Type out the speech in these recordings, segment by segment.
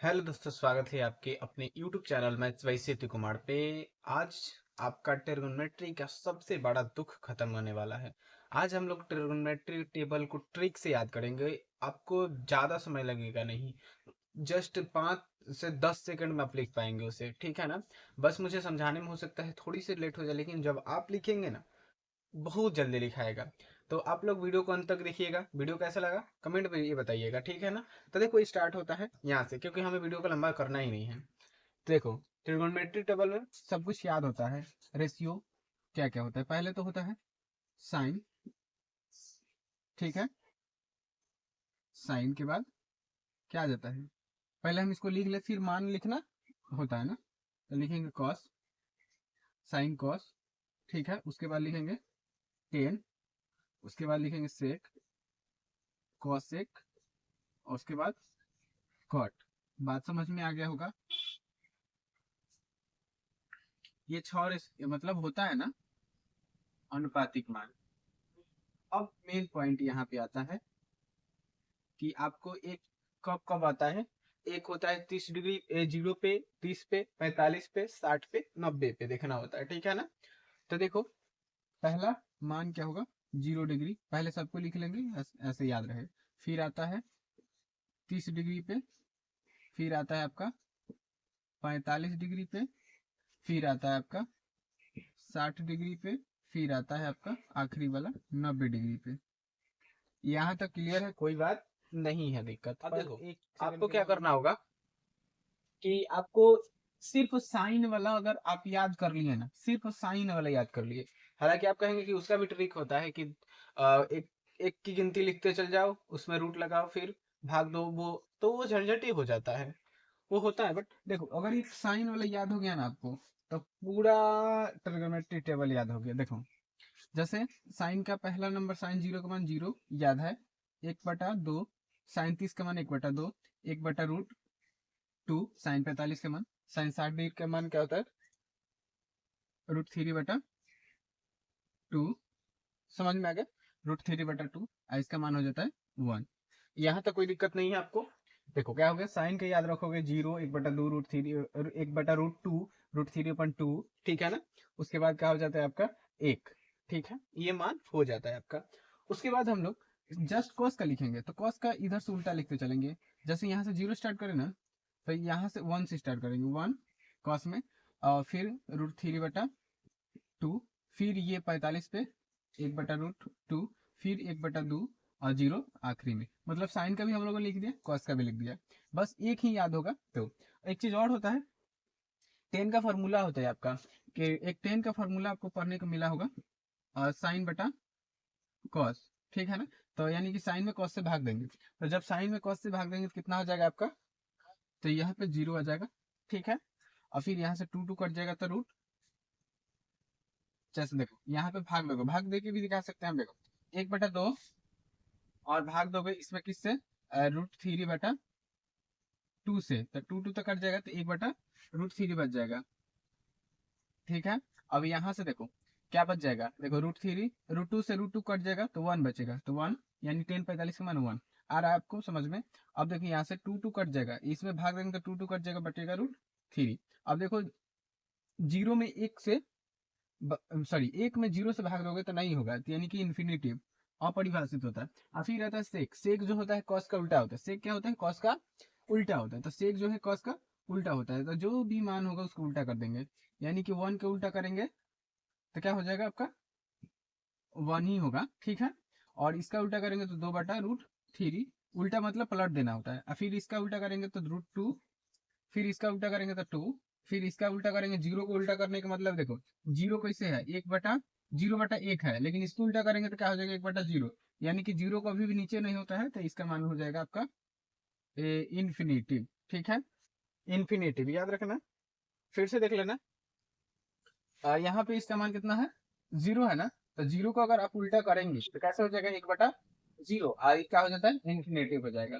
Hello दोस्तों, स्वागत है आपके अपने YouTube चैनल मैथ्स बाय सीती कुमार पे। आज आपका ट्रिग्नोमेट्री का सबसे बड़ा दुख खत्म होने वाला है। आज हम लोग ट्रिग्नोमेट्री टेबल को ट्रिक से याद करेंगे। आपको ज़्यादा समय लगेगा नहीं, जस्ट 5 से 10 सेकंड में आप लिख पाएंगे उसे, ठीक है ना। बस मुझे समझाने में हो सकता है थोड़ी सी लेट हो जाए, लेकिन जब आप लिखेंगे ना, बहुत जल्दी लिखाएगा। तो आप लोग वीडियो को अंत तक देखिएगा। वीडियो कैसा लगा कमेंट में ये बताइएगा, ठीक है ना। तो देखो, स्टार्ट होता है यहाँ से, क्योंकि हमें वीडियो को लंबा करना ही नहीं है। देखो, ट्रिगोनोमेट्री टेबल में सब कुछ याद होता है। रेशियो क्या क्या होता है, पहले तो होता है साइन, ठीक है। साइन के बाद क्या आ जाता है, पहले हम इसको लिख ले, फिर मान लिखना होता है ना। तो लिखेंगे कॉस, साइन कॉस, ठीक है। उसके बाद लिखेंगे टेन, उसके बाद लिखेंगे सेक, कॉसेक, और उसके बाद कॉट। बात समझ में आ गया होगा। ये मतलब होता है ना अनुपातिक मान। अब मेन पॉइंट यहाँ पे आता है कि आपको एक कब कब आता है। एक होता है 30 डिग्री, 0 पे, 30 पे, 45 पे, 60 पे, 90 पे देखना होता है, ठीक है ना। तो देखो, पहला मान क्या होगा, 0 डिग्री, पहले सबको लिख लेंगे ऐसे याद रहे। फिर आता है 30 डिग्री पे, फिर आता है आपका 45 डिग्री पे, फिर आता है आपका 60 डिग्री पे, फिर आता है आपका आखिरी वाला 90 डिग्री पे। यहाँ तक क्लियर है, कोई बात नहीं है दिक्कत। अब देखो, एक आपको क्या करना होगा कि आपको सिर्फ साइन वाला अगर आप याद कर लिए ना, सिर्फ साइन वाला याद कर लिए। हालांकि आप कहेंगे कि उसका भी ट्रिक होता है कि एक एक की गिनती लिखते चल जाओ, उसमें रूट लगाओ, फिर भाग दो, वो झंझट ही हो जाता है। वो होता है, बट देखो, अगर एक साइन वाला याद हो गया ना आपको, तो पूरा ट्रिग्नोमेट्री टेबल याद हो गया। देखो, जैसे साइन का पहला नंबर, साइन 0 का मान 0 याद है, 1/2, साइन 30 का मान 1/2, 1/√2, साइन 45 का मान, साइन 60 डिग्री का मान क्या होता है, √3/2। समझ में आ गया, √3/2, इसका मान हो जाता है 1। यहाँ तक कोई दिक्कत नहीं है आपको। देखो क्या हो गया, साइन का याद रखोगे 0, 1/2, √3, 1/√2, √3/2, ठीक है ना। उसके बाद क्या हो जाता है आपका 1, ठीक है। ये मान हो जाता है आपका। उसके बाद हम लोग जस्ट कॉस का लिखेंगे, तो कॉस का इधर से उल्टा लिखते चलेंगे। जैसे यहाँ से 0 स्टार्ट करें ना, तो यहाँ से 1 से स्टार्ट करेंगे, 1 कॉस में, और फिर √3/2, फिर ये 45 पे 1/√2, फिर 1/2, और 0 आखिरी में। मतलब साइन का भी हम लोगों ने लिख दिया, कॉस का भी लिख दिया। बस एक ही याद होगा। तो एक चीज और होता है, टेन का फॉर्मूला होता है आपका, कि एक टेन का फॉर्मूला आपको पढ़ने को मिला होगा, साइन बटा कॉस, ठीक है ना। तो यानी कि साइन में कॉस से भाग देंगे, तो जब साइन में कॉस से भाग देंगे तो कितना हो जाएगा आपका, तो यहाँ पे 0 आ जाएगा, ठीक है। और फिर यहाँ से 2 2 कट जाएगा, तो रूट, जैसे देखो यहाँ पे भाग दोगे, भाग दे के भी दिखा सकते हैं हम। देखो 1/2, और भाग दोगे इसमें किससे, √3/2 से, तो 2 2 तो कट जाएगा, तो 1/√3 बच जाएगा, ठीक है। अब यहाँ से देखो क्या बच जाएगा, देखो √2 से √2 कट जाएगा, तो 1 बचेगा, तो 1, यानी 10/45 का मान 1 आ रहा है आपको समझ में। अब देखो यहाँ से 2 2 कट जाएगा, इसमें भाग देंगे तो 2 2 कट जाएगा, बचेगा √3। अब देखो, जीरो में एक से, सॉरी, एक में 0 से भाग दोगे तो नहीं होगा, तो यानी कि इन्फिनिटिव अपरिभाषित होता है। और फिर रहता है सेक, सेक जो होता है कॉस का उल्टा होता है। सेक क्या होता है, कॉस का उल्टा होता है। तो सेक जो है कॉस का उल्टा होता है, तो जो भी मान होगा उसको उल्टा कर देंगे। यानी कि 1 के उल्टा करेंगे तो क्या हो जाएगा आपका, 1 ही होगा, ठीक है। और इसका उल्टा करेंगे तो 2/√3, उल्टा मतलब पलट देना होता है। और फिर इसका उल्टा करेंगे तो √2, फिर इसका उल्टा करेंगे तो 2, फिर इसका उल्टा करेंगे। जीरो को उल्टा करने का मतलब देखो, जीरो कैसे है, 0/1 है, लेकिन इसको उल्टा करेंगे तो क्या हो जाएगा, 1/0। यानी कि जीरो कभी भी नीचे नहीं होता है, तो इसका मान हो जाएगा आपका इन्फिनेटिव, ठीक है। इन्फिनेटिव याद रखना, फिर से देख लेना। यहाँ पे इसका मान कितना है, 0 है ना। तो 0 को अगर आप उल्टा करेंगे तो कैसे हो जाएगा, 1/0, क्या हो जाता है, इन्फिनेटिव हो जाएगा।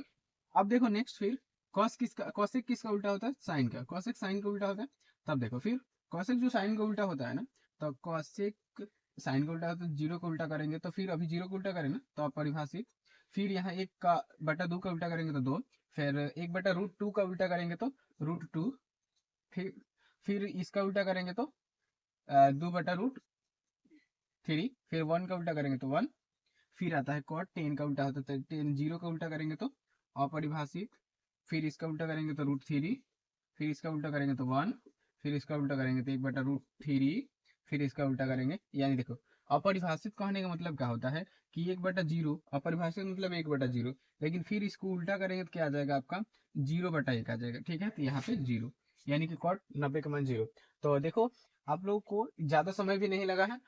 अब देखो नेक्स्ट, फिर कॉसेक किसका उल्टा होता है, साइन का। कॉसेक साइन का उल्टा होता है। तब देखो फिर कॉसेक जो साइन का उल्टा होता है ना, तो कॉसेक साइन का उल्टा होता है, 0 को उल्टा करेंगे तो फिर अभी 0 को उल्टा करें ना, तो आप परिभाषित, फिर यहाँ 1/2 का उल्टा करेंगे तो 2, फिर 1/√2 का उल्टा करेंगे तो √2, फिर इसका उल्टा करेंगे तो 2/√3, फिर 1 का उल्टा करेंगे तो 1, फिर आता है कॉट, 10 का उल्टा होता है 10, 0 का उल्टा करेंगे तो अपरिभाषित, फिर इसका उल्टा करेंगे तो √3, फिर इसका उल्टा करेंगे तो 1, फिर इसका उल्टा करेंगे तो 1/√3, फिर इसका उल्टा करेंगे। यानी देखो अपरिभाषित कहने का मतलब क्या होता है कि 1/0, अपरिभाषित मतलब 1/0, लेकिन फिर इसको उल्टा करेंगे तो क्या आ जाएगा आपका 0/1 आ जाएगा। ठीक है, तो यहाँ पे 0, यानी कि कॉट 90 का मान 0। तो देखो आप लोगों को ज्यादा समय भी नहीं लगा है।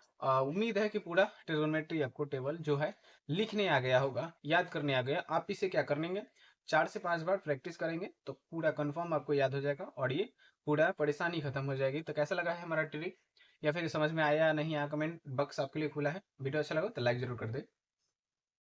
उम्मीद है कि पूरा ट्रिग्नोमेट्री आपको टेबल जो है लिखने आ गया होगा, याद करने आ गया। आप इसे क्या करेंगे, 4 से 5 बार प्रैक्टिस करेंगे तो पूरा कंफर्म आपको याद हो जाएगा और ये पूरा परेशानी खत्म हो जाएगी। तो कैसा लगा है हमारा ट्रिक, या फिर समझ में आया या नहीं आया, कमेंट बॉक्स आपके लिए खुला है। वीडियो अच्छा लगा तो लाइक जरूर कर दे।